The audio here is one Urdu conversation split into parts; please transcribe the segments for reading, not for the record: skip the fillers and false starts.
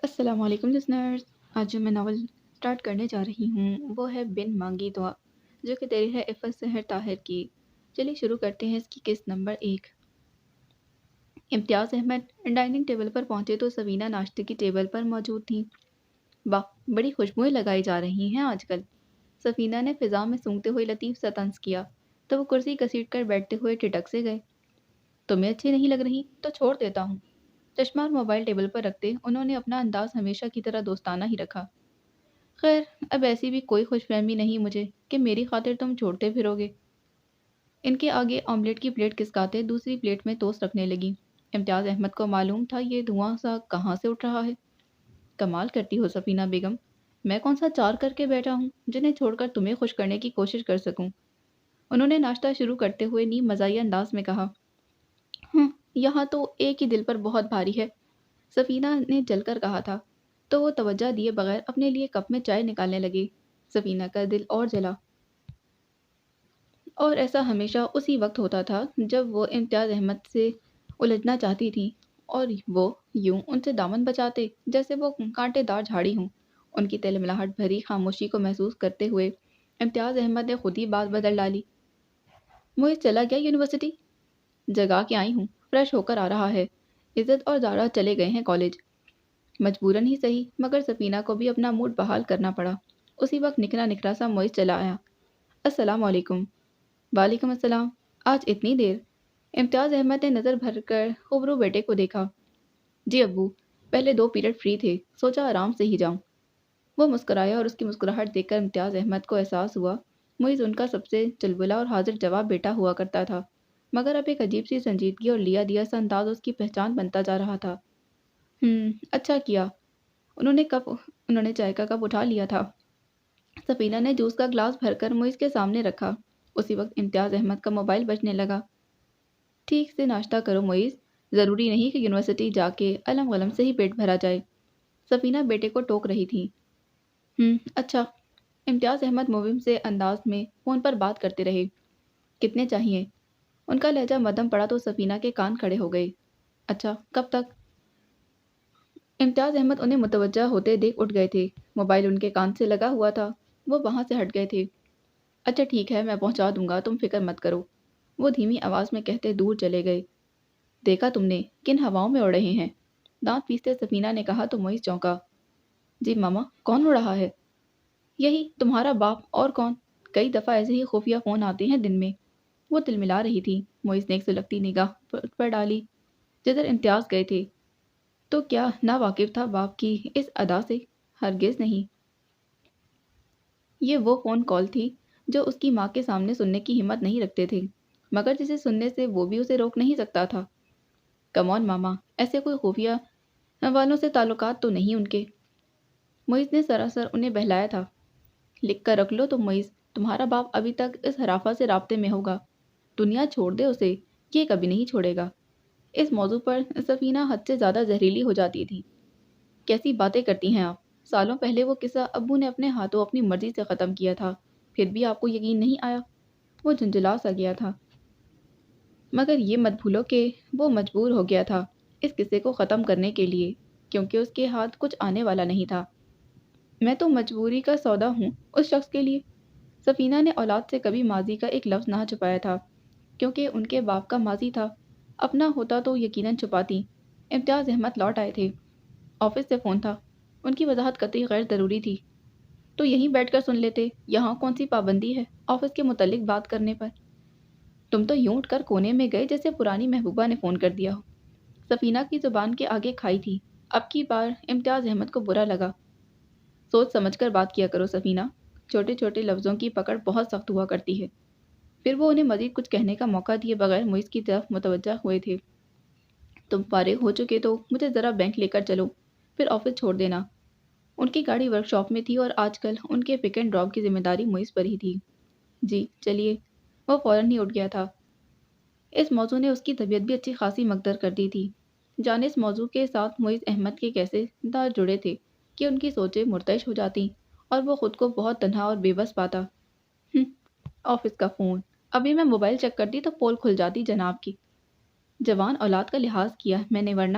السلام علیکم لسنرز۔ آج جو میں ناول اسٹارٹ کرنے جا رہی ہوں وہ ہے بن مانگی دعا، جو کہ تحریر ہے عفت سحر طاہر کی۔ چلیے شروع کرتے ہیں اس کی قسط نمبر 1۔ امتیاز احمد ڈائننگ ٹیبل پر پہنچے تو سوینہ ناشتے کی ٹیبل پر موجود تھیں۔ واہ، بڑی خوشبوئیں لگائی جا رہی ہیں آج کل، سفینہ نے فضا میں سونگتے ہوئے لطیف سا طنز کیا تو وہ کرسی گھسیٹ کر بیٹھتے ہوئے ٹھٹک سے گئے۔ تمہیں اچھی نہیں لگ رہی تو چھوڑ دیتا ہوں۔ چشمہ اور موبائل ٹیبل پر رکھتے انہوں نے اپنا انداز ہمیشہ کی طرح دوستانہ ہی رکھا۔ خیر، اب ایسی بھی کوئی خوش فہمی نہیں مجھے کہ میری خاطر تم چھوڑتے پھرو گے۔ ان کے آگے آملیٹ کی پلیٹ کھسکاتے دوسری پلیٹ میں ٹوسٹ رکھنے لگی۔ امتیاز احمد کو معلوم تھا یہ دھواں سا کہاں سے اٹھ رہا ہے۔ کمال کرتی ہو سفینہ بیگم، میں کون سا چار کر کے بیٹھا ہوں جنہیں چھوڑ کر تمہیں خوش کرنے کی کوشش کر سکوں۔ انہوں نے ناشتہ شروع کرتے ہوئے نیم مزاحیہ انداز میں کہا، یہاں تو ایک ہی دل پر بہت بھاری ہے۔ سفینہ نے جل کر کہا تھا تو وہ توجہ دیے بغیر اپنے لیے کپ میں چائے نکالنے لگے۔ سفینہ کا دل اور جلا، اور ایسا ہمیشہ اسی وقت ہوتا تھا جب وہ امتیاز احمد سے الجھنا چاہتی تھی اور وہ یوں ان سے دامن بچاتے جیسے وہ کانٹے دار جھاڑی ہوں۔ ان کی تلملاہٹ بھری خاموشی کو محسوس کرتے ہوئے امتیاز احمد نے خود ہی بات بدل ڈالی۔ مجھے چلا گیا یونیورسٹی، جگا کے آئی ہوں، فریش ہو کر آ رہا ہے۔ عزت اور زارا چلے گئے ہیں کالج، مجبوراً ہی صحیح، مگر سفینہ کو بھی اپنا موڈ بحال کرنا پڑا۔ اسی وقت نکھرا نکھرا سا معیز چلا آیا۔ السلام علیکم۔ وعلیکم السلام۔ آج اتنی دیر؟ امتیاز احمد نے نظر بھر کر خوبرو بیٹے کو دیکھا۔ جی ابو، پہلے 2 پیریڈ فری تھے، سوچا آرام سے ہی جاؤں۔ وہ مسکرایا اور اس کی مسکراہٹ دیکھ کر امتیاز احمد کو احساس ہوا معیز ان کا سب سے چلبلا اور حاضر جواب بیٹا ہوا کرتا تھا، مگر اب ایک عجیب سی سنجیدگی اور لیا دیا سا انداز اس کی پہچان بنتا جا رہا تھا۔ اچھا کیا۔ انہوں نے چائے کا کپ اٹھا لیا تھا۔ سفینہ نے جوس کا گلاس بھر کر معیز کے سامنے رکھا۔ اسی وقت امتیاز احمد کا موبائل بجنے لگا۔ ٹھیک سے ناشتہ کرو معیز، ضروری نہیں کہ یونیورسٹی جا کے علم غلم سے ہی پیٹ بھرا جائے۔ سفینہ بیٹے کو ٹوک رہی تھی۔ اچھا۔ امتیاز احمد مبہم سے انداز میں فون پر بات کرتے رہے۔ کتنے چاہیے؟ ان کا لہجہ مدھم پڑا تو سفینہ کے کان کھڑے ہو گئے۔ اچھا، کب تک؟ امتیاز احمد انہیں متوجہ ہوتے دیکھ اٹھ گئے تھے۔ موبائل ان کے کان سے لگا ہوا تھا، وہ وہاں سے ہٹ گئے تھے۔ اچھا ٹھیک ہے، میں پہنچا دوں گا، تم فکر مت کرو، وہ دھیمی آواز میں کہتے دور چلے گئے۔ دیکھا تم نے کن ہواؤں میں اڑ رہے ہیں؟ دانت پیستے سفینہ نے کہا تو معیز چونکا۔ جی ماما، کون اڑ رہا ہے؟ یہی تمہارا باپ، اور کون؟ کئی دفعہ ایسے ہی خفیہ فون آتے ہیں دن میں۔ وہ تلملا رہی تھی۔ معیز نے ایک سلگتی نگاہ پر ڈالی جدھر امتیاز گئے تھے۔ تو کیا نا واقف تھا باپ کی اس ادا سے؟ ہرگز نہیں۔ یہ وہ فون کال تھی جو اس کی ماں کے سامنے سننے کی ہمت نہیں رکھتے تھے، مگر جسے سننے سے وہ بھی اسے روک نہیں سکتا تھا۔ کم آن ماما، ایسے کوئی خفیہ والوں سے تعلقات تو نہیں ان کے؟ معیز نے سراسر انہیں بہلایا تھا۔ لکھ کر رکھ لو تو معیز، تمہارا باپ ابھی تک اس حرافہ سے رابطے میں ہوگا۔ دنیا چھوڑ دے اسے، یہ کبھی نہیں چھوڑے گا۔ اس موضوع پر سفینہ حد سے زیادہ زہریلی ہو جاتی تھی۔ کیسی باتیں کرتی ہیں آپ؟ سالوں پہلے وہ قصہ ابو نے اپنے ہاتھوں اپنی مرضی سے ختم کیا تھا، پھر بھی آپ کو یقین نہیں آیا؟ وہ جھنجھلا سا گیا تھا۔ مگر یہ مت بھولو کہ وہ مجبور ہو گیا تھا اس قصے کو ختم کرنے کے لیے، کیونکہ اس کے ہاتھ کچھ آنے والا نہیں تھا۔ میں تو مجبوری کا سودا ہوں اس شخص کے لیے۔ سفینہ نے اولاد سے کبھی ماضی کا ایک لفظ نہ چھپایا تھا، کیونکہ ان کے باپ کا ماضی تھا، اپنا ہوتا تو یقیناً چھپاتی۔ امتیاز احمد لوٹ آئے تھے۔ آفس سے فون تھا، ان کی وضاحت قطعی غیر ضروری تھی۔ تو یہیں بیٹھ کر سن لیتے، یہاں کون سی پابندی ہے آفس کے متعلق بات کرنے پر؟ تم تو یوں اٹھ کر کونے میں گئے جیسے پرانی محبوبہ نے فون کر دیا ہو۔ سفینہ کی زبان کے آگے کھائی تھی۔ اب کی بار امتیاز احمد کو برا لگا۔ سوچ سمجھ کر بات کیا کرو سفینہ، چھوٹے چھوٹے لفظوں کی پکڑ بہت سخت ہوا کرتی ہے۔ پھر وہ انہیں مزید کچھ کہنے کا موقع دیے بغیر معیز کی طرف متوجہ ہوئے تھے۔ تم فارغ ہو چکے تو مجھے ذرا بینک لے کر چلو، پھر آفس چھوڑ دینا۔ ان کی گاڑی ورک شاپ میں تھی اور آج کل ان کے پک اینڈ ڈراپ کی ذمہ داری معیز پر ہی تھی۔ جی چلیے، وہ فوراً ہی اٹھ گیا تھا۔ اس موضوع نے اس کی طبیعت بھی اچھی خاصی مکدر کر دی تھی۔ جانے اس موضوع کے ساتھ معیز احمد کے کیسے تار جڑے تھے کہ ان کی سوچیں مرتعش ہو جاتی اور وہ خود کو بہت تنہا اور بے بس پاتا۔ آفس کا فون، ابھی میں موبائل چیک کرتی تو پول کھل جاتی جناب کی۔ جوان اولاد کا لحاظ کیا میں نے ورنہ۔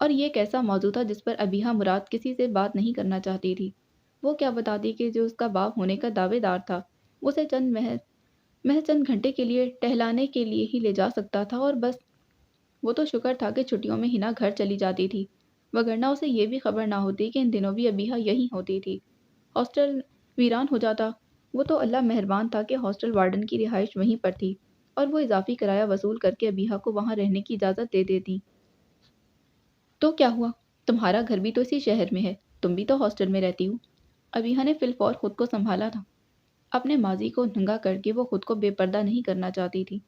اور یہ ایک ایسا موضوع تھا جس پر ابیحہ مراد کسی سے بات نہیں کرنا چاہتی تھی۔ وہ کیا بتاتی کہ جو اس کا باپ ہونے کا دعوے دار تھا اسے محض چند گھنٹے کے لیے ٹہلانے کے لیے ہی لے جا سکتا تھا اور بس۔ وہ تو شکر تھا کہ چھٹیوں میں ہنا گھر چلی جاتی تھی، وگرنہ اسے یہ بھی خبر نہ ہوتی کہ ان دنوں بھی ابیحہ یہیں ہوتی تھی۔ ہاسٹل ویران ہو جاتا۔ وہ تو اللہ مہربان تھا کہ ہاسٹل وارڈن کی رہائش وہیں پر تھی اور وہ اضافی کرایہ وصول کر کے ابیحہ کو وہاں رہنے کی اجازت دے دیتی۔ تو کیا ہوا؟ تمہارا گھر بھی تو اسی شہر میں ہے، تم بھی تو ہاسٹل میں رہتی ہو۔ ابیحہ نے فی الفور خود کو سنبھالا تھا۔ اپنے ماضی کو ننگا کر کے وہ خود کو بے پردہ نہیں کرنا چاہتی تھی،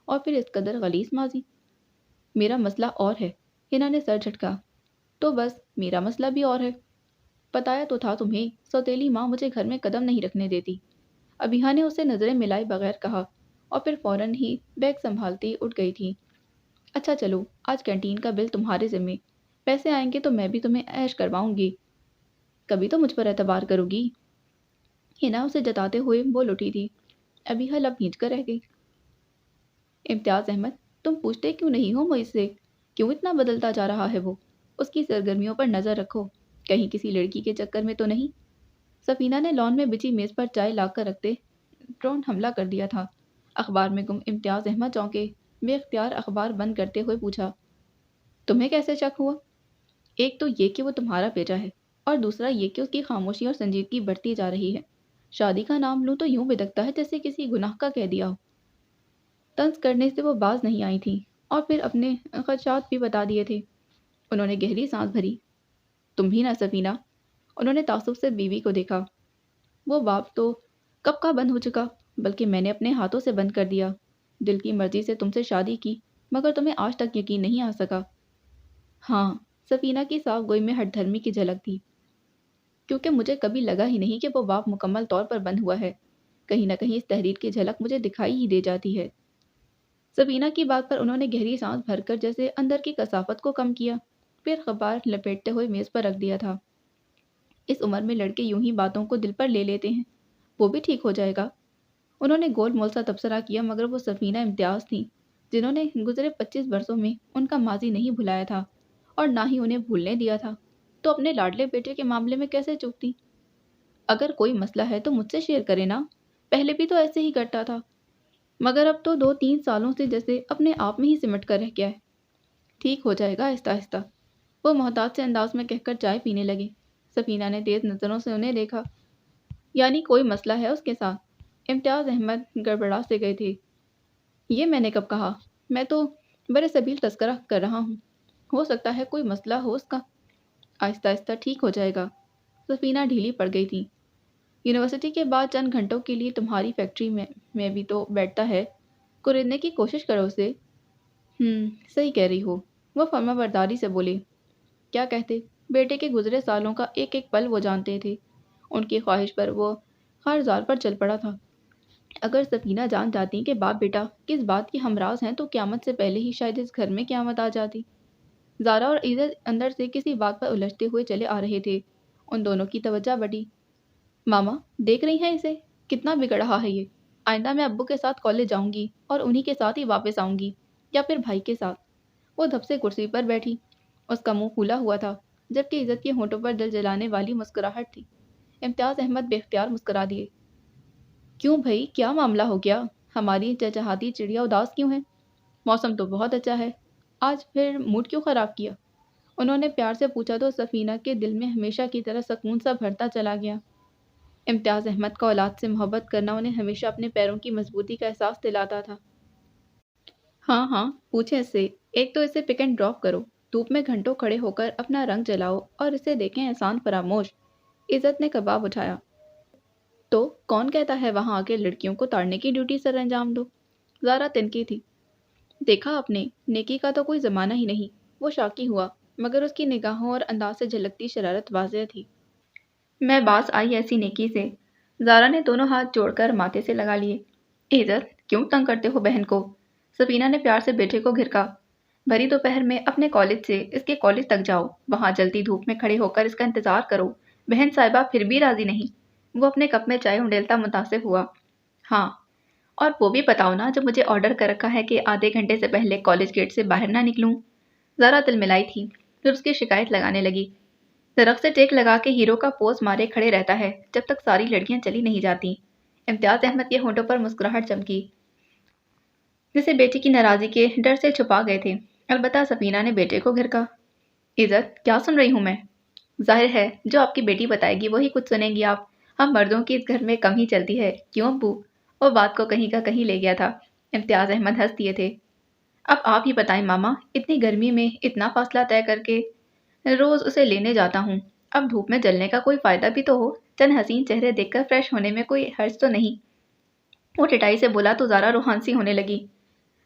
اور پھر اس قدر غلیظ ماضی۔ میرا مسئلہ اور ہے، ہنا نے سر جھٹکا۔ تو بس میرا مسئلہ بھی اور ہے۔ بتایا تو تھا تمہیں، سوتیلی ماں مجھے گھر میں قدم نہیں رکھنے دیتی۔ ابیحہ نے اسے نظریں ملائے بغیر کہا اور پھر فوراً ہی بیگ سنبھالتی اٹھ گئی تھی۔ اچھا چلو، آج کینٹین کا بل تمہارے ذمے، پیسے آئیں گے تو میں بھی تمہیں عیش کرواؤں گی، کبھی تو مجھ پر اعتبار کرو گی۔ ہنا اسے جتاتے ہوئے بول اٹھی تھی۔ ابیحہ لب بھینچ کر رہ گئی۔ امتیاز احمد، تم پوچھتے کیوں نہیں ہو مجھ سے کیوں اتنا بدلتا جا رہا ہے وہ؟ اس کی سرگرمیوں پر نظر رکھو، کہیں کسی لڑکی کے چکر میں تو نہیں۔ سفینہ نے لان میں بچھی میز پر چائے لا کر رکھتے ڈرون حملہ کر دیا تھا۔ اخبار میں گم امتیاز احمد چونکے، بے اختیار اخبار بند کرتے ہوئے پوچھا، تمہیں کیسے شک ہوا؟ ایک تو یہ کہ وہ تمہارا بیٹا ہے، اور دوسرا یہ کہ اس کی خاموشی اور سنجیدگی بڑھتی جا رہی ہے۔ شادی کا نام لوں تو یوں بدکتا ہے جیسے کسی گناہ کا کہہ دیا ہو۔ طنز کرنے سے وہ باز نہیں آئی تھیں اور پھر اپنے خدشات بھی بتا دیے تھے۔ انہوں نے گہری سانس بھری۔ تم بھی نہ سفینہ؟ انہوں نے تعصب سے بیوی کو دیکھا۔ وہ باب تو کب کا بند ہو چکا، بلکہ میں نے اپنے ہاتھوں سے بند کر دیا۔ دل کی مرضی سے تم سے شادی کی، مگر تمہیں آج تک یقین نہیں آ سکا۔ ہاں، سفینہ کی صاف گوئی میں ہٹ دھرمی کی جھلک تھی، کیونکہ مجھے کبھی لگا ہی نہیں کہ وہ باب مکمل طور پر بند ہوا ہے۔ کہیں نہ کہیں اس تحریر کی جھلک مجھے دکھائی ہی دے جاتی ہے۔ سفینہ کی بات پر انہوں نے گہری سانس بھر کر جیسے اندر کی کثافت کو کم کیا، پھر خبر لپیٹتے ہوئے میز پر رکھ دیا تھا۔ اس عمر میں لڑکے یوں ہی باتوں کو دل پر لے لیتے ہیں، وہ بھی ٹھیک ہو جائے گا۔ انہوں نے گول مول سا تبصرہ کیا، مگر وہ سفینہ امتیاز تھیں جنہوں نے گزرے 25 برسوں میں ان کا ماضی نہیں بھلایا تھا اور نہ ہی انہیں بھولنے دیا تھا، تو اپنے لاڈلے بیٹے کے معاملے میں کیسے چپتی؟ اگر کوئی مسئلہ ہے تو مجھ سے شیئر کرے نا، پہلے بھی تو ایسے ہی کرتا تھا، مگر اب تو 2-3 سالوں سے جیسے اپنے آپ میں ہی سمٹ کر رہ گیا ہے۔ ٹھیک ہو جائے گا آہستہ آہستہ، وہ محتاط سے انداز میں کہہ کر چائے پینے لگے۔ سفینہ نے تیز نظروں سے انہیں دیکھا۔ یعنی کوئی مسئلہ ہے اس کے ساتھ؟ امتیاز احمد گڑبڑا سے گئے تھے۔ یہ میں نے کب کہا؟ میں تو برصغیر تذکرہ کر رہا ہوں۔ ہو سکتا ہے کوئی مسئلہ ہو اس کا، آہستہ آہستہ ٹھیک ہو جائے گا۔ سفینہ ڈھیلی پڑ گئی تھی۔ یونیورسٹی کے بعد چند گھنٹوں کے لیے تمہاری فیکٹری میں بھی تو بیٹھتا ہے، خریدنے کی کوشش کرو اسے۔ صحیح کہہ رہی ہو، وہ فرما برداری سے بولے۔ کیا کہتے؟ بیٹے کے گزرے سالوں کا ایک ایک پل وہ جانتے تھے۔ ان کی خواہش پر وہ خارزار پر چل پڑا تھا۔ اگر سفینہ جان جاتی کہ باپ بیٹا کس بات کی ہمراز ہیں تو قیامت سے پہلے ہی شاید اس گھر میں قیامت آ جاتی۔ زارا اور عزت اندر سے کسی بات پر الجھتے ہوئے چلے آ رہے تھے۔ ان دونوں کی توجہ بڑھی۔ ماما دیکھ رہی ہیں اسے، کتنا بگڑ رہا ہے یہ۔ آئندہ میں ابو کے ساتھ کالج جاؤں گی اور انہی کے ساتھ ہی واپس آؤں گی، یا پھر بھائی کے ساتھ۔ وہ دھپ سے کرسی پر بیٹھی۔ اس کا منہ پھولا ہوا تھا، جبکہ عزت کے ہونٹوں پر دل جلانے والی مسکراہٹ تھی۔ امتیاز احمد بے اختیار مسکرا دیے۔ کیوں بھائی، کیا معاملہ ہو گیا؟ ہماری چہچہاتی چڑیا اداس کیوں ہے؟ موسم تو بہت اچھا ہے، آج پھر موڈ کیوں خراب کیا؟ انہوں نے پیار سے پوچھا تو سفینہ کے دل میں ہمیشہ کی طرح سکون سا بھرتا چلا گیا۔ امتیاز احمد کا اولاد سے محبت کرنا انہیں ہمیشہ اپنے پیروں کی مضبوطی کا احساس دلاتا تھا۔ ہاں ہاں، پوچھیں اس سے۔ ایک تو اسے پک اینڈ ڈراپ کرو، دھوپ میں گھنٹوں کھڑے ہو کر اپنا رنگ جلاؤ اور اسے دیکھیں احسان فراموش۔ عزت نے کباب اٹھایا۔ تو کون کہتا ہے وہاں آ کے لڑکیوں کو تاڑنے کی ڈیوٹی سر انجام دو؟ زارا تنکی تھی۔ دیکھا آپ نے، نیکی کا تو کوئی زمانہ ہی نہیں۔ وہ شاکی ہوا، مگر اس کی نگاہوں اور انداز سے جھلکتی شرارت واضح تھی۔ میں باز آئی ایسی نیکی سے۔ زارا نے دونوں ہاتھ جوڑ کر ماتھے سے لگا لیے۔ عزت، کیوں تنگ کرتے ہو بہن کو؟ سفینہ نے پیار سے بیٹے کو گھرکا۔ بھری دوپہر میں اپنے کالج سے اس کے کالج تک جاؤ، وہاں جلتی دھوپ میں کھڑے ہو کر اس کا انتظار کرو۔ بہن صاحبہ پھر بھی راضی نہیں۔ وہ اپنے کپ میں چائے انڈیلتا متاثر ہوا۔ ہاں، اور وہ بھی بتاؤ نا جو مجھے آرڈر کر رکھا ہے کہ آدھے گھنٹے سے پہلے کالج گیٹ سے باہر نہ نکلوں۔ زارا تلملائی تھی۔ پھر اس کی شکایت لگانے لگی۔ درخت سے ٹیک لگا کے ہیرو کا پوز مارے کھڑے رہتا ہے جب تک ساری لڑکیاں چلی نہیں جاتی۔ امتیاز احمد کے ہونٹوں پر مسکراہٹ چمکی، جسے بیٹی کی ناراضی کے ڈر سے چھپا گئے تھے۔ البتہ سفینہ نے بیٹے کو گھرکا۔ عزت، کیا سن رہی ہوں میں؟ ظاہر ہے جو آپ کی بیٹی بتائے گی وہی کچھ سنیں گی آپ۔ ہم مردوں کی اس گھر میں کم ہی چلتی ہے، کیوں ابو؟ وہ بات کو کہیں کا کہیں لے گیا تھا۔ امتیاز احمد ہنس دیے تھے۔ اب آپ ہی بتائیں ماما، اتنی گرمی میں اتنا فاصلہ طے کر کے روز اسے لینے جاتا ہوں، اب دھوپ میں جلنے کا کوئی فائدہ بھی تو ہو، چند حسین چہرے دیکھ کر فریش ہونے میں کوئی حرج تو نہیں؟ وہ ٹٹائی سے بولا تو زارا روحانسی ہونے لگی۔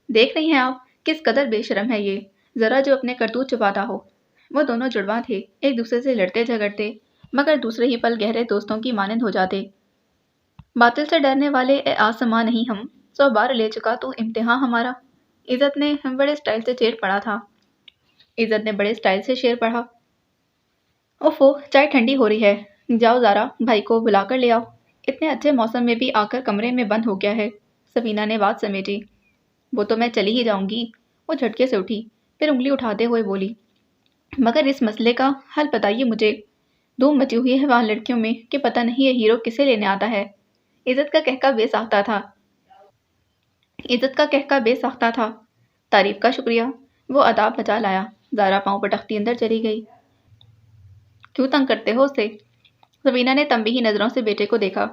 دیکھ رہی ہیں آپ کس قدر بے شرم ہے یہ، ذرا جو اپنے کرتوت چھپاتا ہو۔ وہ دونوں جڑواں تھے، ایک دوسرے سے لڑتے جھگڑتے مگر دوسرے ہی پل گہرے دوستوں کی مانند ہو جاتے۔ باطل سے ڈرنے والے اے آسماں نہیں ہم، 100 بار لے چکا تو امتحان ہمارا۔ عزت نے بڑے سٹائل سے شعر پڑھا تھا۔ عزت نے بڑے سٹائل سے شعر پڑھا۔ اوفو، چائے ٹھنڈی ہو رہی ہے، جاؤ زارا بھائی کو بلا کر لے آؤ، اتنے اچھے موسم میں بھی آ کر کمرے میں بند ہو گیا ہے۔ سفینہ نے بات سمیٹی۔ وہ تو میں چلی ہی جاؤں گی۔ وہ جھٹکے سے اٹھی، پھر انگلی اٹھاتے ہوئے بولی، مگر اس مسئلے کا حل بتائیے مجھے۔ دھوم مچی ہوئی ہے وہاں لڑکیوں میں کہ پتہ نہیں یہ ہیرو کسے لینے آتا ہے۔ عزت کا کہکا بے ساختہ تھا۔ تعریف کا شکریہ، وہ اداب بچا لایا۔ زارا پاؤں پٹکتی اندر چلی گئی۔ کیوں تنگ کرتے ہو اسے؟ سفینہ نے تنبیہی نظروں سے بیٹے کو دیکھا۔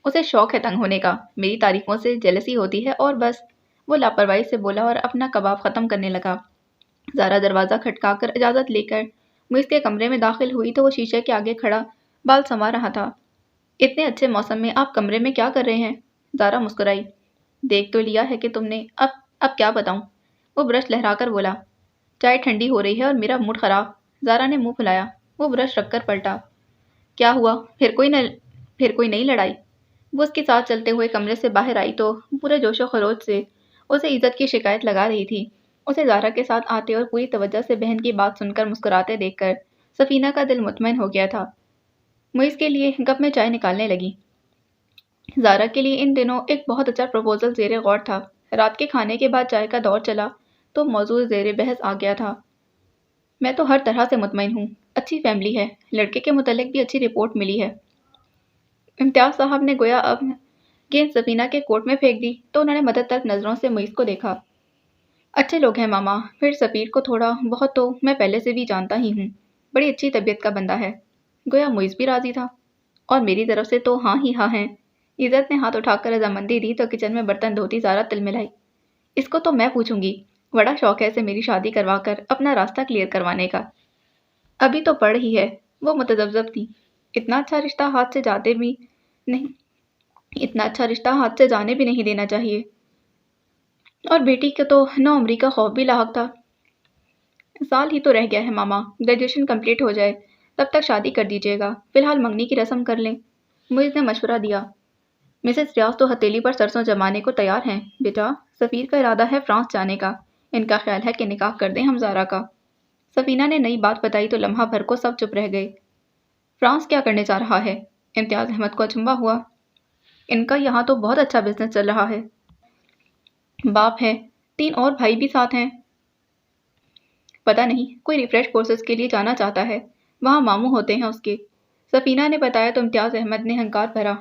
اسے شوق ہے تنگ ہونے کا، میری تعریفوں سے جیلسی ہوتی ہے اور بس۔ وہ لاپرواہی سے بولا اور اپنا کباب ختم کرنے لگا۔ زارا دروازہ کھٹکا کر اجازت لے کر موئز کے کمرے میں داخل ہوئی تو وہ شیشے کے آگے کھڑا بال سنوار رہا تھا۔ اتنے اچھے موسم میں آپ کمرے میں کیا کر رہے ہیں؟ زارا مسکرائی۔ دیکھ تو لیا ہے کہ تم نے، اب کیا بتاؤں؟ وہ برش لہرا کر بولا۔ چائے ٹھنڈی ہو رہی ہے اور میرا موڈ خراب۔ زارا نے منہ پھلایا۔ وہ برش رکھ کر پلٹا۔ کیا ہوا؟ پھر کوئی نئی لڑائی؟ وہ اس کے ساتھ چلتے ہوئے کمرے سے باہر آئی تو پورے جوش و خروش سے اسے عزت کی شکایت لگا رہی تھی۔ اسے زارا کے ساتھ آتے اور پوری توجہ سے بہن کی بات سن کر مسکراتے دیکھ کر سفینہ کا دل مطمئن ہو گیا تھا۔ موئز کے لیے کپ میں چائے نکالنے لگی۔ زارا کے لیے ان دنوں ایک بہت اچھا پروپوزل زیر غور تھا۔ رات کے کھانے کے بعد چائے کا دور چلا تو موضوع زیر بحث آ گیا تھا۔ میں تو ہر طرح سے مطمئن ہوں، اچھی فیملی ہے، لڑکے کے متعلق بھی اچھی رپورٹ ملی ہے۔ امتیاز صاحب نے گویا اب گیند سفینہ کے کورٹ میں پھینک دی تو انہوں نے مدد تک نظروں سے موئز کو دیکھا۔ اچھے لوگ ہیں ماما، پھر سفیر کو تھوڑا بہت تو میں پہلے سے بھی جانتا ہی ہوں، بڑی اچھی طبیعت کا بندہ ہے۔ گویا موئز بھی راضی تھا۔ اور میری طرف سے تو ہاں ہی ہاں ہیں۔ عزت نے ہاتھ اٹھا کر رضامندی دی تو کچن میں برتن دھوتی زارا تل ملائی۔ اس کو تو میں پوچھوں گی، بڑا شوق ہے اسے میری شادی کروا کر اپنا راستہ کلیئر کروانے کا۔ ابھی تو پڑھ ہی ہے۔ وہ متذبذب تھی۔ اتنا اچھا رشتہ ہاتھ سے جانے بھی نہیں دینا چاہیے۔ اور بیٹی کو تو نو عمری کا خوف بھی لاحق تھا۔ سال ہی تو رہ گیا ہے ماما، گریجویشن کمپلیٹ ہو جائے تب تک شادی کر دیجیے گا، فی الحال منگنی کی رسم کر لیں۔ موئز نے مشورہ دیا۔ مسز ریاض تو ہتھیلی پر سرسوں جمانے کو تیار ہیں بیٹا، سفیر کا ارادہ ہے فرانس جانے کا، ان کا خیال ہے کہ نکاح کر دیں ہم زارا کا۔ سفینہ نے نئی بات بتائی تو لمحہ بھر کو سب چپ رہ گئے۔ فرانس کیا کرنے جا رہا ہے؟ امتیاز احمد کو اچنبھا ہوا۔ ان کا یہاں تو بہت اچھا بزنس چل رہا ہے۔ باپ ہے، 3 اور بھائی بھی ساتھ ہیں۔ پتہ نہیں، کوئی ریفریش کورسز کے لیے جانا چاہتا ہے، وہاں ماموں ہوتے ہیں اس کے۔ سفینہ نے بتایا تو امتیاز احمد نے ہنکار بھرا۔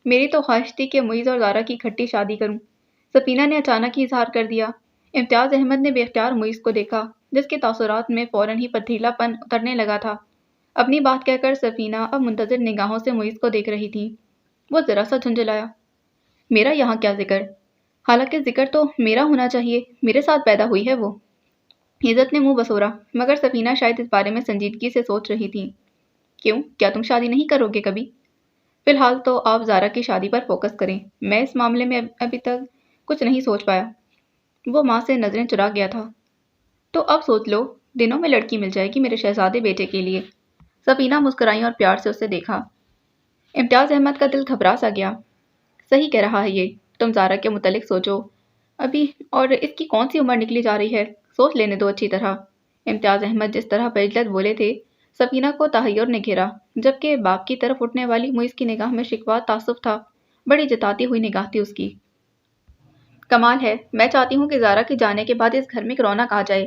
میری تو خواہش تھی کہ موئز اور زارا کی کھٹی شادی کروں۔ سفینہ نے اچانک ہی اظہار کر دیا۔ امتیاز احمد نے بے اختیار موئز کو دیکھا، جس کے تاثرات میں فوراً ہی پتھریلا پن اترنے لگا تھا۔ اپنی بات کہہ کر سفینہ اب منتظر نگاہوں سے موئز کو دیکھ رہی تھی۔ وہ ذرا سا جھنجھلایا۔ میرا یہاں کیا ذکر؟ حالانکہ ذکر تو میرا ہونا چاہیے، میرے ساتھ پیدا ہوئی ہے وہ۔ عزت نے منہ بسورا، مگر سفینہ شاید اس بارے میں سنجیدگی سے سوچ رہی تھی۔ کیوں، کیا تم شادی نہیں کرو گے کبھی؟ فی الحال تو آپ زارا کی شادی پر فوکس کریں، میں اس معاملے میں ابھی تک کچھ نہیں سوچ پایا۔ وہ ماں سے نظریں چرا گیا تھا۔ تو اب سوچ لو، دنوں میں لڑکی مل جائے گی میرے شہزادے بیٹے کے لیے۔ سفینہ مسکرائی اور پیار سے اسے دیکھا۔ امتیاز احمد کا دل گھبرا سا گیا۔ صحیح کہہ رہا ہے یہ، تم زارا کے متعلق سوچو ابھی، اور اس کی کون سی عمر نکلی جا رہی ہے، سوچ لینے دو اچھی طرح۔ امتیاز احمد جس طرح بجلت بولے تھے، سفینہ کو تحیر نے گھیرا، جبکہ باپ کی طرف اٹھنے والی موئز کی نگاہ میں شکوہ تعصب تھا، بڑی جتاتی ہوئی نگاہ تھی اس کی۔ کمال ہے، میں چاہتی ہوں کہ زارا کے جانے کے بعد اس گھر میں ایک رونق آ جائے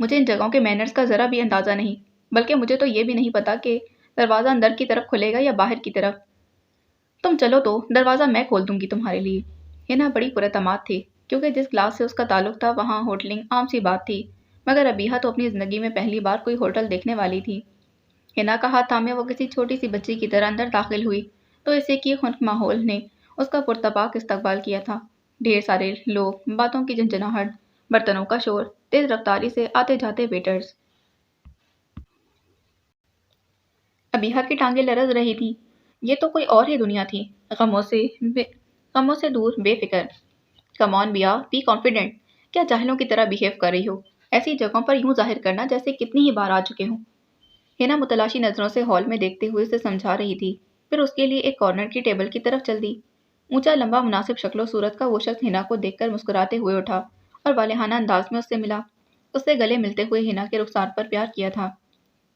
مجھے ان جگہوں کے مینرز کا ذرا بھی اندازہ نہیں، بلکہ مجھے تو یہ بھی نہیں پتا کہ دروازہ اندر کی طرف کھلے گا یا باہر کی طرف۔ تم چلو تو دروازہ میں کھول دوں گی تمہارے لیے۔ ہنا بڑی پراعتماد تھی، کیونکہ جس کلاس سے اس کا تعلق تھا وہاں ہوٹلنگ عام سی بات تھی، مگر ابیہا تو اپنی زندگی میں پہلی بار کوئی ہوٹل دیکھنے والی تھی۔ ہنا کا ہاتھ تھامے وہ کسی چھوٹی سی بچی کی طرح اندر داخل ہوئی تو اسے کی خنک ماحول نے اس کا پرتپاک استقبال کیا تھا۔ ڈھیر سارے لوگ، باتوں کی جھنجھناہٹ، برتنوں کا شور، تیز رفتاری سے آتے جاتے ویٹرز۔ ابیہا کی ٹانگیں لرز رہی تھیں۔ یہ تو کوئی اور ہی دنیا تھی، غموں سے دور، بے فکر۔ کم آن بیا، بی کانفیڈنٹ۔ کیا جاہلوں کی طرح بیہیو کر رہی ہو؟ ایسی جگہوں پر یوں ظاہر کرنا جیسے کتنی ہی بار آ چکے ہوں۔ ہنا متلاشی نظروں سے ہال میں دیکھتے ہوئے اسے سمجھا رہی تھی، پھر اس کے لیے ایک کارنر کی ٹیبل کی طرف چل دی۔ اونچا لمبا مناسب شکل و صورت کا وہ شخص ہنا کو دیکھ کر مسکراتے ہوئے اٹھا اور والہانہ انداز میں اس سے ملا۔ اس سے گلے ملتے ہوئے ہنا کے رخسار پر پیار کیا تھا۔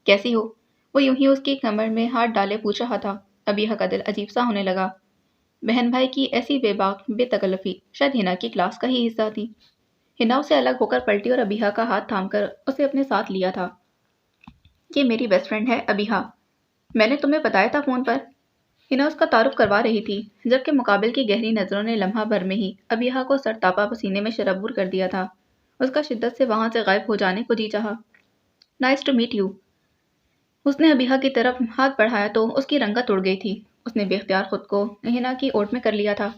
کیسی ہو؟ وہ یوں ہی اس کی کمر میں ہاتھ ڈالے پوچھ رہا تھا۔ ابیہا کا دل عجیب سا ہونے لگا۔ بہن بھائی کی ایسی بے باک بے تکلفی شاید ہنا کی کلاس کا ہی حصہ تھی۔ ہنا اسے الگ ہو کر پلٹی اور ابیہا کا ہاتھ تھام کر اسے اپنے ساتھ لیا تھا۔ یہ میری بیسٹ فرینڈ ہے ابیہا، میں نے تمہیں بتایا تھا فون پر۔ ہنا اس کا تعارف کروا رہی تھی، جبکہ مقابل کی گہری نظروں نے لمحہ بھر میں ہی ابیہا کو سر تاپا پسینے میں شربور کر دیا تھا۔ اس کا شدت سے وہاں سے غائب ہو جانے کو جی چاہا۔ Nice to meet you. اس نے ابیہا کی طرف ہاتھ بڑھایا تو اس کی رنگت اڑ گئی تھی۔ اس نے بے اختیار خود کو ہنا کی اوٹ میں کر لیا تھا۔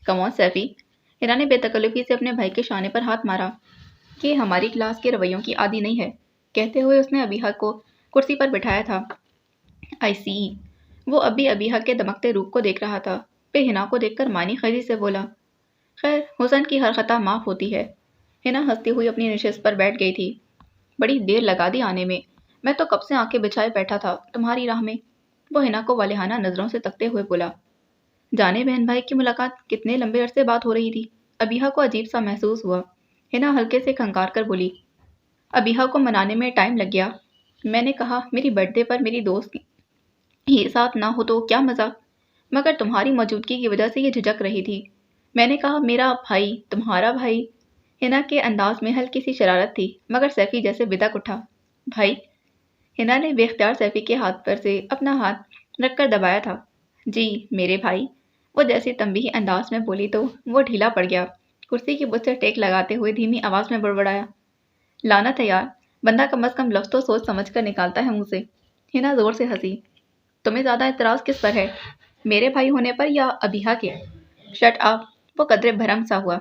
کم آن سیفی۔ ہنا نے بے تکلفی سے اپنے بھائی کے شانے پر ہاتھ مارا۔ یہ ہماری کلاس کے رویوں کی عادی نہیں ہے، کہتے ہوئے اس نے ابیہا کو کرسی پر بٹھایا تھا۔ آئی سی۔ وہ اب بھی ابیہا کے دمکتے روپ کو دیکھ رہا تھا، پھر ہنا کو دیکھ کر معنی خیزی سے بولا، خیر حسن کی ہر خطا معاف ہوتی ہے۔ ہنا ہنستی ہوئی اپنی نشست پر بیٹھ گئی تھی۔ بڑی دیر لگا دی آنے میں تو کب سے آنکھیں بچھائے بیٹھا تھا تمہاری راہ میں۔ وہ ہنا کو والہانہ نظروں سے تکتے ہوئے بولا۔ جانے بہن بھائی کی ملاقات کتنے لمبے عرصے بعد ہو رہی تھی۔ ابیہا کو عجیب سا محسوس ہوا۔ ہنا ہلکے سے کھنکار کر بولی، ابیہا کو منانے میں ٹائم لگ گیا۔ میں نے کہا میری برتھ ڈے پر میری دوست ہی ساتھ نہ ہو تو کیا مزہ، مگر تمہاری موجودگی کی وجہ سے یہ جھجک رہی تھی۔ میں نے کہا میرا بھائی، تمہارا بھائی۔ ہنا کے انداز میں ہلکی سی شرارت تھی، مگر سیفی جیسے بدک اٹھا۔ بھائی؟ ہنا نے بے اختیار سیفی کے ہاتھ پر سے اپنا ہاتھ رکھ کر دبایا تھا۔ جی میرے بھائی، وہ جیسی تنبیہی انداز میں بولی تو وہ ڈھیلا پڑ گیا۔ کرسی کی بت سے ٹیک لگاتے ہوئے دھیمی آواز میں بڑبڑایا، لعنت ہے یار، بندہ کم از کم لفظ تو سوچ سمجھ کر نکالتا ہے منہ سے۔ ہنا زور سے ہنسی۔ تمہیں زیادہ اعتراض کس پر ہے، میرے بھائی ہونے پر یا ابیہا کے؟ Shut up. وہ قدرے بھرم سا ہوا۔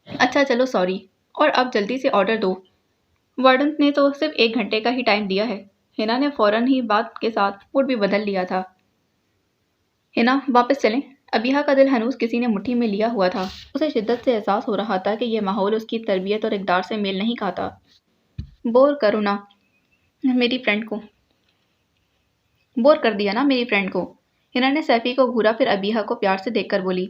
اچھا چلو سوری، اور اب جلدی سے آرڈر دو، وارڈن نے تو صرف 1 گھنٹے کا ہی ٹائم دیا ہے۔ ہنا نے فوراً ہی بات کے ساتھ موڈ بھی بدل لیا تھا۔ ہنا واپس چلیں؟ ابیہا کا دل ہنوز کسی نے مٹھی میں لیا ہوا تھا۔ اسے شدت سے احساس ہو رہا تھا کہ یہ ماحول اس کی تربیت اور اقدار سے میل نہیں کھاتا۔ بور کرو نا میری فرینڈ کو۔ بور کر دیا نا میری فرینڈ کو۔ ہنا نے سیفی کو گھورا، پھر ابیہا کو پیار سے دیکھ کر بولی،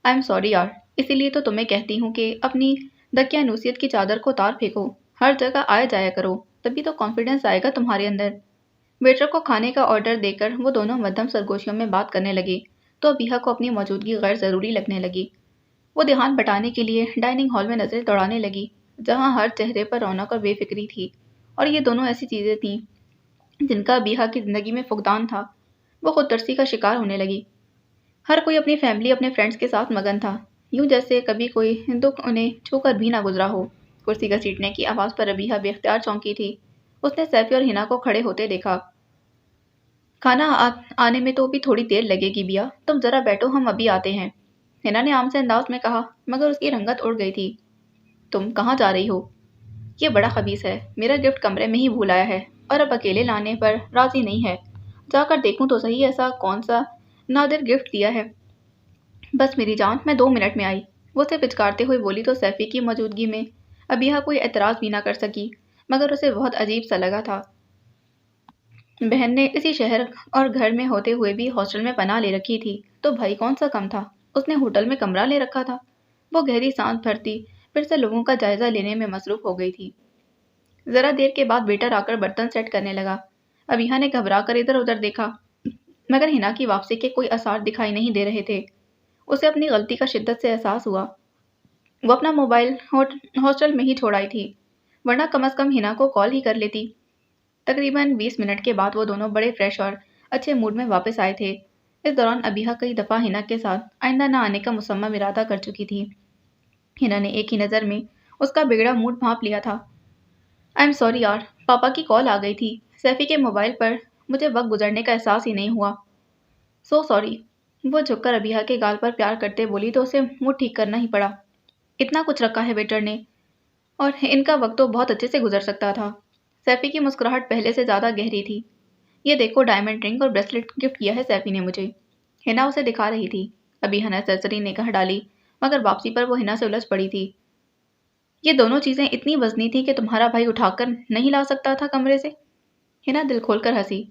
آئی ایم سوری یار، اسی لیے تو تمہیں کہتی ہوں کہ اپنی دقیانوسیت کی چادر کو اتار پھینکو، ہر جگہ آیا جایا کرو، تبھی تو کانفیڈنس آئے گا تمہارے اندر۔ ویٹر کو کھانے کا آرڈر دے کر وہ دونوں مدھم سرگوشیوں میں بات کرنے لگے تو ابیہا کو اپنی موجودگی غیر ضروری لگنے لگی۔ وہ دھیان بٹانے کے لیے ڈائننگ ہال میں نظریں دوڑانے لگی، جہاں ہر چہرے پر رونق اور بے فکری تھی، اور یہ دونوں ایسی چیزیں تھیں جن کا ابیہا کی زندگی میں فقدان تھا۔ وہ خود ترسی کا شکار ہونے لگی۔ ہر کوئی اپنی فیملی، اپنے فرینڈز کے ساتھ مگن تھا، یوں جیسے کبھی کوئی دکھ انہیں چھو کر بھی نہ گزرا ہو۔ کرسی گھسیٹنے کی آواز پر ابیہا بے اختیار چونکی تھی۔ اس نے سیفی اور ہنا کو کھڑے ہوتے دیکھا۔ کھانا آنے میں تو بھی تھوڑی دیر لگے گی بیا، تم ذرا بیٹھو، ہم ابھی آتے ہیں، ہنا نے عام سے انداز میں کہا، مگر اس کی رنگت اڑ گئی تھی۔ تم کہاں جا رہی ہو؟ یہ بڑا خبیث ہے، میرا گفٹ کمرے میں ہی بھول آیا ہے اور اب اکیلے لانے پر راضی نہیں ہے۔ جا کر دیکھوں تو صحیح ایسا کون سا نادر گفٹ دیا ہے۔ بس میری جان، میں 2 منٹ میں آئی، وہ اسے پچکارتے ہوئے بولی تو سیفی کی موجودگی میں ابیہا کوئی اعتراض بھی نہ کر سکی، مگر اسے بہت عجیب سا لگا تھا۔ بہن نے اسی شہر اور گھر میں ہوتے ہوئے بھی ہاسٹل میں پناہ لے رکھی تھی، تو بھائی کون سا کم تھا، اس نے ہوٹل میں کمرہ لے رکھا تھا۔ وہ گہری سانس بھرتی، پھر سے لوگوں کا جائزہ لینے میں مصروف ہو گئی تھی۔ ذرا دیر کے بعد ویٹر آ کر برتن سیٹ کرنے لگا۔ ابیہا نے گھبرا کر ادھر ادھر دیکھا، مگر ہنا کی واپسی کے کوئی آثار دکھائی نہیں دے رہے تھے۔ اسے اپنی غلطی کا شدت سے احساس ہوا۔ وہ اپنا موبائل ہاسٹل میں ہی چھوڑ آئی تھی۔ ورنہ کم از کم ہنا کو کال ہی کر لیتی۔ تقریباً 20 منٹ کے بعد وہ دونوں بڑے فریش اور اچھے موڈ میں واپس آئے تھے۔ اس دوران ابیہا کئی دفعہ ہنا کے ساتھ آئندہ نہ آنے کا مصمم ارادہ کر چکی تھی۔ ہنا نے ایک ہی نظر میں اس کا بگڑا موڈ بھانپ لیا تھا۔ آئی ایم سوری یار، پاپا کی کال آ گئی تھی سیفی کے موبائل پر، مجھے وقت گزرنے کا احساس ہی نہیں ہوا۔ So sorry. وہ جھک کر ابیہا کے گال پر پیار کرتے بولی تو اسے موڈ ٹھیک کرنا ہی پڑا۔ اتنا کچھ رکھا ہے ویٹر نے، اور ان کا وقت تو بہت اچھے سے گزر سکتا تھا۔ سیفی کی مسکراہٹ پہلے سے زیادہ گہری تھی۔ یہ دیکھو ڈائمنڈ رنگ اور بریسلٹ گفٹ کیا ہے سیفی نے مجھے، ہنا اسے دکھا رہی تھی۔ ابیہا نے سرسری نگاہ ڈالی مگر واپسی پر وہ ہنا سے الجھ پڑی تھی۔ یہ دونوں چیزیں اتنی وزنی تھی کہ تمہارا بھائی اٹھا کر نہیں لا سکتا تھا کمرے سے؟ ہنا دل کھول کر ہنسی۔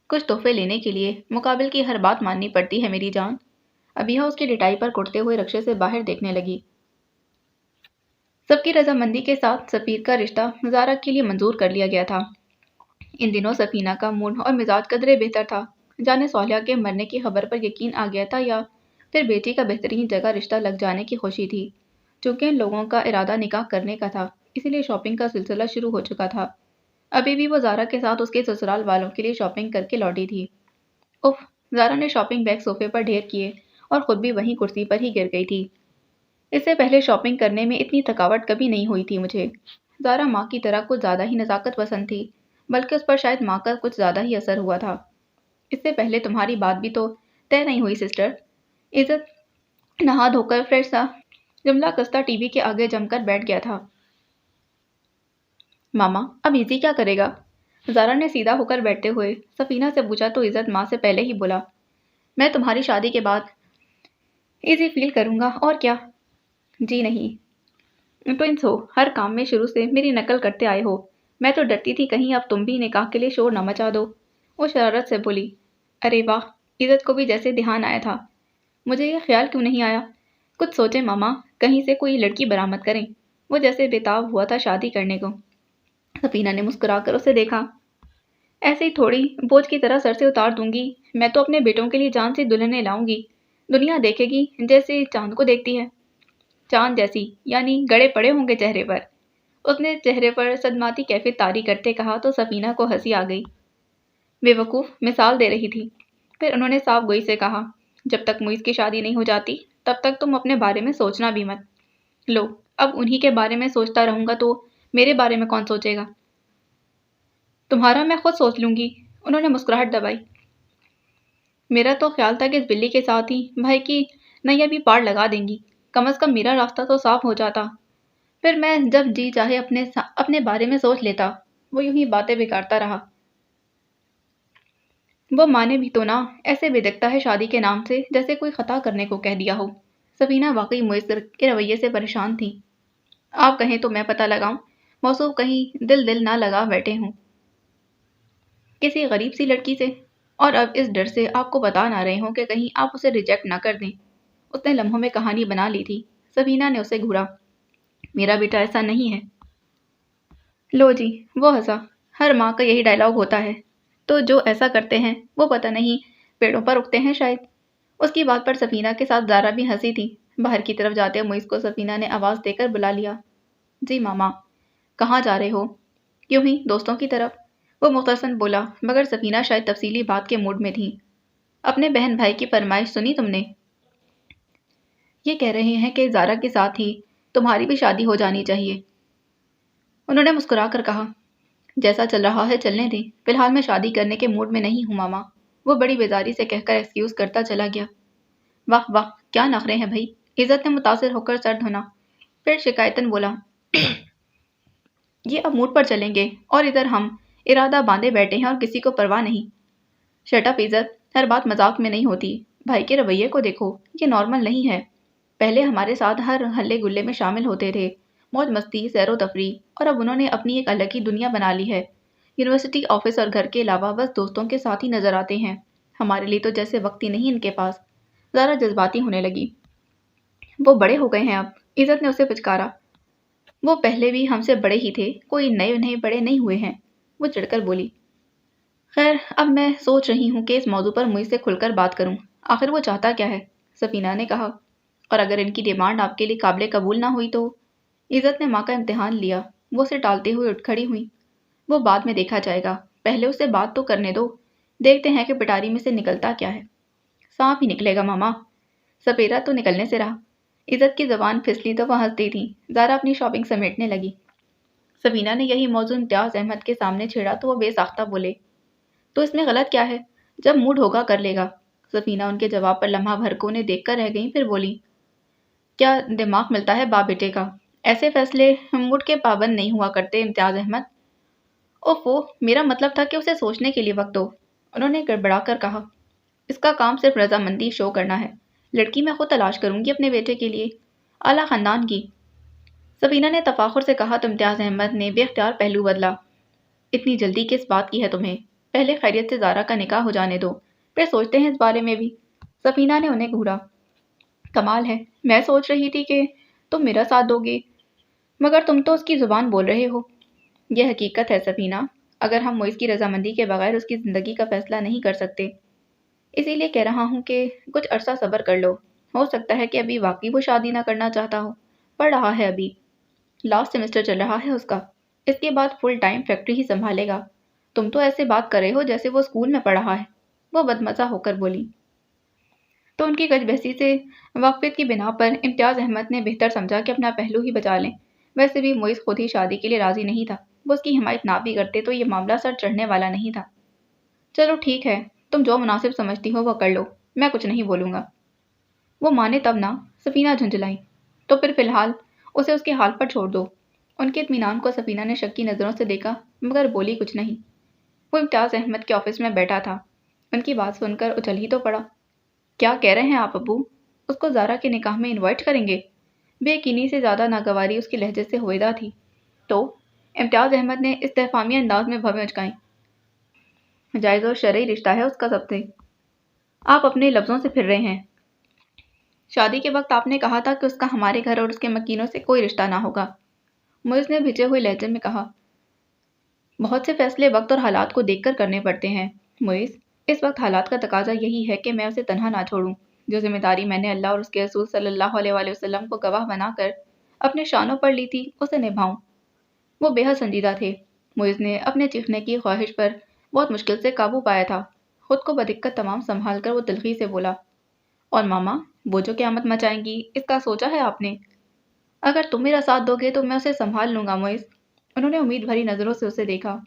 کچھ تحفے لینے کے لیے مقابل کی ہر بات ماننی پڑتی ہے میری جان۔ ابیہا اس کی لٹائی پر کٹتے ہوئے رکشے سے باہر دیکھنے لگی۔ سب کی رضامندی کے ساتھ سفیر کا رشتہ زارا کے لیے منظور کر لیا گیا تھا۔ ان دنوں سفینہ کا موڈ اور مزاج قدرے بہتر تھا۔ جانے صالحہ کے مرنے کی خبر پر یقین آ گیا تھا یا پھر بیٹی کا بہترین جگہ رشتہ لگ جانے کی خوشی تھی۔ چونکہ ان لوگوں کا ارادہ نکاح کرنے کا تھا، اسی لیے شاپنگ کا سلسلہ شروع ہو چکا تھا۔ ابھی بھی وہ زارا کے ساتھ اس کے سسرال والوں کے لیے شاپنگ کر کے لوٹی تھی۔ اف، زارا نے شاپنگ بیگ صوفے پر ڈھیر کیے اور خود بھی وہیں کرسی پر ہی گر گئی تھی۔ اس سے پہلے شاپنگ کرنے میں اتنی تھکاوٹ کبھی نہیں ہوئی تھی مجھے۔ زارا ماں کی طرح کچھ زیادہ ہی نزاکت پسند تھی، بلکہ اس پر شاید ماں کا کچھ زیادہ ہی اثر ہوا تھا۔ اس سے پہلے تمہاری بات بھی تو طے نہیں ہوئی سسٹر۔ عزت نہا دھو کر فریش سا جملہ کستہ ٹی وی کے آگے جم کر بیٹھ گیا تھا۔ ماما اب ایزی کیا کرے گا؟ زارا نے سیدھا ہو کر بیٹھتے ہوئے سفینہ سے پوچھا تو عزت ماں سے پہلے ہی بولا، میں تمہاری شادی کے بعد ایزی فیل کروں گا اور کیا۔ جی نہیں، ٹوئنس ہو، ہر کام میں شروع سے میری نقل کرتے آئے ہو۔ میں تو ڈرتی تھی کہیں اب تم بھی نکاح کے لیے شور نہ مچا دو۔ وہ شرارت سے بولی۔ ارے واہ، عزت کو بھی جیسے دھیان آیا تھا۔ مجھے یہ خیال کیوں نہیں آیا؟ کچھ سوچے ماما، کہیں سے کوئی لڑکی برآمد کریں۔ وہ جیسے بےتاب ہوا تھا شادی کرنے کو۔ سفینہ نے مسکرا کر اسے دیکھا۔ ایسے ہی تھوڑی بوجھ کی طرح سر سے اتار دوں گی، میں تو اپنے بیٹوں کے لیے جان سے دلہنیں لاؤں گی، دنیا دیکھے گی جیسے چاند کو دیکھتی ہے۔ چاند جیسی یعنی گڑے پڑے ہوں گے چہرے پر۔ اس نے چہرے پر صدماتی کیفیت طاری کرتے کہا تو سفینہ کو ہنسی آ گئی۔ بے وقوف مثال دے رہی تھی۔ پھر انہوں نے صاف گوئی سے کہا، جب تک معیز کی شادی نہیں ہو جاتی تب تک تم اپنے بارے میں سوچنا بھی مت۔ لو، اب انہی کے بارے میں سوچتا رہوں گا تو میرے بارے میں کون سوچے گا؟ تمہارا میں خود سوچ لوں گی۔ انہوں نے مسکراہٹ دبائی۔ میرا تو خیال تھا کہ اس بلی کے ساتھ ہی بھائی کی نیا بھی پار لگا دیں گی، کم از کم میرا راستہ تو صاف ہو جاتا، پھر میں جب جی چاہے اپنے بارے میں سوچ لیتا۔ وہ یوں ہی باتیں بگاڑتا رہا۔ وہ مانے بھی تو نہ، ایسے بھدکتا ہے شادی کے نام سے جیسے کوئی خطا کرنے کو کہہ دیا ہو۔ سفینہ واقعی مؤثر کے رویے سے پریشان تھی۔ آپ کہیں تو میں پتہ لگاؤں، موصوف کہیں دل نہ لگا بیٹھے ہوں کسی غریب سی لڑکی سے، اور اب اس ڈر سے آپ کو بتا نہ رہے ہوں کہ کہیں آپ اسے ریجیکٹ نہ کر دیں۔ اس نے لمحوں میں کہانی بنا لی تھی۔ سفینہ نے اسے گھورا۔ میرا بیٹا ایسا نہیں ہے۔ لو جی، وہ ہنسا۔ ہر ماں کا یہی ڈائلاگ ہوتا ہے۔ تو جو ایسا کرتے ہیں وہ پتہ نہیں پیڑوں پر اگتے ہیں شاید۔ اس کی بات پر سفینہ کے ساتھ زارا بھی ہنسی تھی۔ باہر کی طرف جاتے معیز کو سفینہ نے آواز دے کر بلا لیا۔ جی ماما۔ کہاں جا رہے ہو؟ یوں ہی دوستوں کی طرف، وہ مختصراً بولا، مگر سفینہ شاید تفصیلی بات کے موڈ میں تھی۔ اپنے بہن بھائی کی فرمائش سنی تم نے؟ یہ کہہ رہے ہیں کہ زارا کے ساتھ ہی تمہاری بھی شادی ہو جانی چاہیے۔ انہوں نے مسکرا کر کہا، جیسا چل رہا ہے چلنے دیں، فی الحال میں شادی کرنے کے موڈ میں نہیں ہوں ماما۔ وہ بڑی بیزاری سے کہہ کر ایکسکیوز کرتا چلا گیا۔ واہ واہ، کیا نخرے ہیں بھائی۔ عزت نے متاثر ہو کر سر دھونا، پھر شکایتاً بولا، یہ اب موڈ پر چلیں گے اور ادھر ہم ارادہ باندھے بیٹھے ہیں اور کسی کو پرواہ نہیں۔ شٹ اپ عزت، ہر بات مذاق میں نہیں ہوتی۔ بھائی کے رویے کو دیکھو، یہ نارمل نہیں ہے۔ پہلے ہمارے ساتھ ہر ہلے گلے میں شامل ہوتے تھے، موج مستی، سیر و تفریح، اور اب انہوں نے اپنی ایک الگ ہی دنیا بنا لی ہے۔ یونیورسٹی، آفس اور گھر کے علاوہ بس دوستوں کے ساتھ ہی نظر آتے ہیں۔ ہمارے لیے تو جیسے وقت ہی نہیں ان کے پاس۔ زارا جذباتی ہونے لگی۔ وہ بڑے ہو گئے ہیں اب، عزت نے اسے پچکارا۔ وہ پہلے بھی ہم سے بڑے ہی تھے، کوئی نئے بڑے نہیں ہوئے ہیں، وہ چڑھ کر بولی۔ خیر، اب میں سوچ رہی ہوں کہ اس موضوع پر مجھ سے کھل کر بات کروں۔ آخر وہ چاہتا کیا ہے؟ سفینہ نے کہا، اور اگر ان کی ڈیمانڈ آپ کے لیے قابل قبول نہ ہوئی تو؟ عزت نے ماں کا امتحان لیا۔ وہ اسے ٹالتے ہوئے اٹھ کھڑی ہوئی۔ وہ بعد میں دیکھا جائے گا، پہلے اسے بات تو کرنے دو، دیکھتے ہیں کہ پٹاری میں سے نکلتا کیا ہے۔ سانپ ہی نکلے گا ماما، سپیرا تو نکلنے سے رہا۔ عزت کی زبان پھسلی تو وہ ہنستی تھی۔ زارا اپنی شاپنگ سمیٹنے لگی۔ سفینہ نے یہی موضوع امتیاز احمد کے سامنے چھیڑا تو وہ بے ساختہ بولے، تو اس میں غلط کیا ہے؟ جب موڈ ہوگا کر لے گا۔ سفینہ ان کے جواب پر لمحہ بھر کو انہیں دیکھ کر رہ گئیں، پھر بولی، کیا دماغ ملتا ہے باپ بیٹے کا؟ ایسے فیصلے موڈ کے پابند نہیں ہوا کرتے امتیاز احمد۔ اوفو، میرا مطلب تھا کہ اسے سوچنے کے لیے وقت دو، انہوں نے گڑبڑا کر کہا۔ اس کا کام صرف رضامندی شو کرنا ہے۔ لڑکی میں خود تلاش کروں گی اپنے بیٹے کے لیے، اعلیٰ خاندان کی۔ سفینہ نے تفاخر سے کہا تو امتیاز احمد نے بے اختیار پہلو بدلا۔ اتنی جلدی کس بات کی ہے تمہیں؟ پہلے خیریت سے زارا کا نکاح ہو جانے دو، پھر سوچتے ہیں اس بارے میں بھی۔ سفینہ نے انہیں گھورا۔ کمال ہے، میں سوچ رہی تھی کہ تم میرا ساتھ دو گے، مگر تم تو اس کی زبان بول رہے ہو۔ یہ حقیقت ہے سفینہ، اگر ہم معیز کی رضامندی کے بغیر اس کی زندگی کا فیصلہ نہیں کر سکتے، اسی لیے کہہ رہا ہوں کہ کچھ عرصہ صبر کر لو۔ ہو سکتا ہے کہ ابھی واقعی وہ شادی نہ کرنا چاہتا ہو، پڑھ رہا ہے ابھی، لاسٹ سیمسٹر چل رہا ہے اس کا، اس کے بعد فل ٹائم فیکٹری ہی سنبھالے گا۔ تم تو ایسے بات کر رہے ہو جیسے وہ اسکول میں پڑھ رہا ہے، وہ بدمزہ ہو کر بولی۔ تو ان کی گج بحثی سے واقفیت کی بنا پر امتیاز احمد نے بہتر سمجھا کہ اپنا پہلو ہی بچا لیں۔ ویسے بھی معیز خود ہی شادی کے لیے راضی نہیں تھا، وہ اس کی حمایت نہ بھی کرتے تو یہ معاملہ سر چڑھنے والا نہیں تھا۔ چلو ٹھیک ہے، تم جو مناسب سمجھتی ہو وہ کر لو، میں کچھ نہیں بولوں گا۔ وہ مانے تب نہ، سفینہ جھنجھلائیں۔ تو پھر فی الحال اسے اس کے حال پر چھوڑ دو۔ ان کے اطمینان کو سفینہ نے شک کی نظروں سے دیکھا، مگر بولی کچھ نہیں۔ وہ امتیاز احمد کے آفس میں بیٹھا تھا، ان کی بات سن کر اچھل ہی تو پڑا۔ کیا کہہ رہے ہیں آپ ابو؟ اس کو زارا کے نکاح میں انوائٹ کریں گے؟ بے یقینی سے زیادہ ناگواری اس کے لہجے سے ہویدا تھی۔ تو امتیاز احمد نے استفہامی انداز میں بھویں اچکائیں۔ جائز اور شرعی رشتہ ہے اس کا سب سے۔ آپ اپنے لفظوں سے پھر رہے ہیں۔ شادی کے وقت آپ نے کہا تھا کہ اس کا ہمارے گھر اور اس کے مکینوں سے کوئی رشتہ نہ ہوگا، معیز نے بھیجے ہوئے لہجے میں کہا۔ بہت سے فیصلے وقت اور حالات کو دیکھ کر کرنے پڑتے ہیں معیز، اس وقت حالات کا تقاضا یہی ہے کہ میں اسے تنہا نہ چھوڑوں۔ جو ذمہ داری میں نے اللہ اور اس کے رسول صلی اللہ علیہ وآلہ وسلم کو گواہ بنا کر اپنے شانوں پر لی تھی، اسے نبھاؤں۔ وہ بے حد سنجیدہ تھے۔ معیز نے اپنے چیخنے کی خواہش پر بہت مشکل سے قابو پایا تھا۔ خود کو بدقت تمام سنبھال کر وہ تلخی سے بولا، اور ماما، وہ جو قیامت مچائیں گی، اس کا سوچا ہے آپ نے؟ اگر تم میرا ساتھ دو گے تو میں اسے سنبھال لوں گا معیز۔ انہوں نے امید بھری نظروں سے اسے دیکھا۔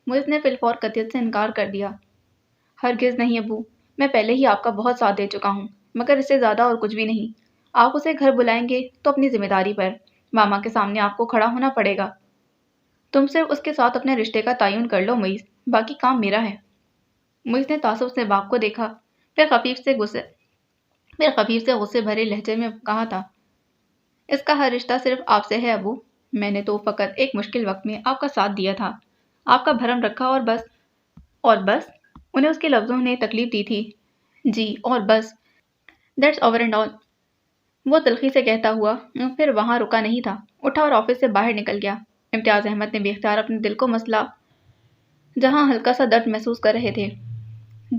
معیز نے فی الفور قطعیت سے انکار کر دیا۔ ہرگز نہیں ابو، میں پہلے ہی آپ کا بہت ساتھ دے چکا ہوں، مگر اس سے زیادہ اور کچھ بھی نہیں۔ آپ اسے گھر بلائیں گے تو اپنی ذمہ داری پر ماما کے سامنے آپ کو کھڑا ہونا پڑے گا۔ تم صرف اس کے ساتھ اپنے رشتے کا تعین کر لو معیز، باقی کام میرا ہے۔ معیز نے تعصب سے باپ کو دیکھا، پھر خفیف سے غصے بھرے لہجے میں کہا تھا، اس کا ہر رشتہ صرف آپ سے ہے ابو، میں نے تو فقط ایک مشکل وقت میں آپ کا ساتھ دیا تھا، آپ کا بھرم رکھا اور بس۔ اور بس؟ انہیں اس کے لفظوں نے تکلیف دی تھی۔ جی، اور بس، دیٹس اوور اینڈ آل، وہ تلخی سے کہتا ہوا پھر وہاں رکا نہیں تھا، اٹھا اور آفس سے باہر نکل گیا۔ امتیاز احمد نے بے اختیار اپنے دل کو مسلا، جہاں ہلکا سا درد محسوس کر رہے تھے،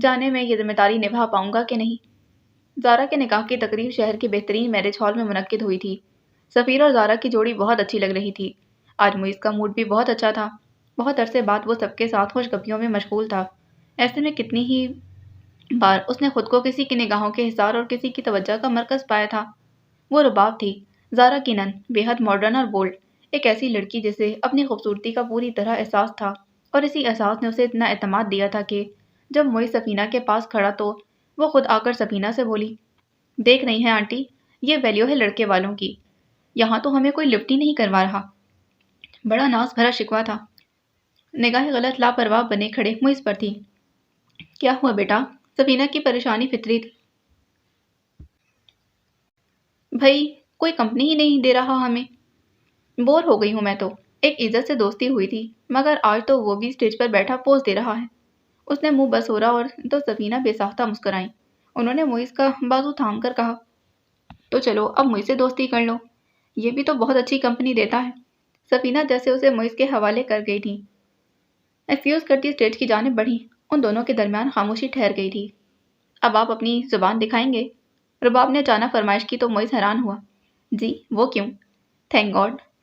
جانے میں یہ ذمہ داری نبھا پاؤں گا کہ نہیں۔ زارا کے نکاح کی تقریب شہر کے بہترین میرج ہال میں منعقد ہوئی تھی۔ سفیر اور زارا کی جوڑی بہت اچھی لگ رہی تھی۔ آج معیز کا موڈ بھی بہت اچھا تھا۔ بہت عرصے بعد وہ سب کے ساتھ خوش گپیوں میں مشغول تھا۔ ایسے میں کتنی ہی بار اس نے خود کو کسی کی نگاہوں کے حصار اور کسی کی توجہ کا مرکز پایا تھا۔ وہ رباب تھی، زارا کی نن، بے حد ماڈرن اور بولڈ، ایک ایسی لڑکی جسے اپنی خوبصورتی کا پوری طرح احساس تھا، اور اسی احساس نے اسے اتنا اعتماد دیا تھا کہ جب معیز سفینہ کے پاس کھڑا تو وہ خود آ کر سفینہ سے بولی، دیکھ رہی ہیں آنٹی، یہ ویلیو ہے لڑکے والوں کی، یہاں تو ہمیں کوئی لفٹ ہی نہیں کروا رہا۔ بڑا ناز بھرا شکوہ تھا۔ نگاہیں غلط لاپرواہ بنے کھڑے معیز پر تھی۔ کیا ہوا بیٹا؟ سفینہ کی پریشانی فطری تھی۔ بھائی، کوئی کمپنی ہی نہیں دے رہا ہمیں، بور ہو گئی ہوں میں تو۔ ایک عزت سے دوستی ہوئی تھی، مگر آج تو وہ بھی اسٹیج پر بیٹھا پوز دے رہا ہے۔ اس نے منہ بس ہو رہا اور تو سفینہ بے ساختہ مسکرائیں۔ انہوں نے معیز کا بازو تھام کر کہا، تو چلو اب معیز سے دوستی کر لو، یہ بھی تو بہت اچھی کمپنی دیتا ہے۔ سفینہ جیسے اسے معیز کے حوالے کر گئی تھی، ایکسکیوز کرتی اسٹیج کی جانب بڑھی۔ ان دونوں کے درمیان خاموشی ٹھہر گئی تھی۔ اب آپ اپنی زبان دکھائیں گے؟ رباب نے اچانک فرمائش کی تو معیز حیران ہوا۔ جی، وہ کیوں؟ Thank God,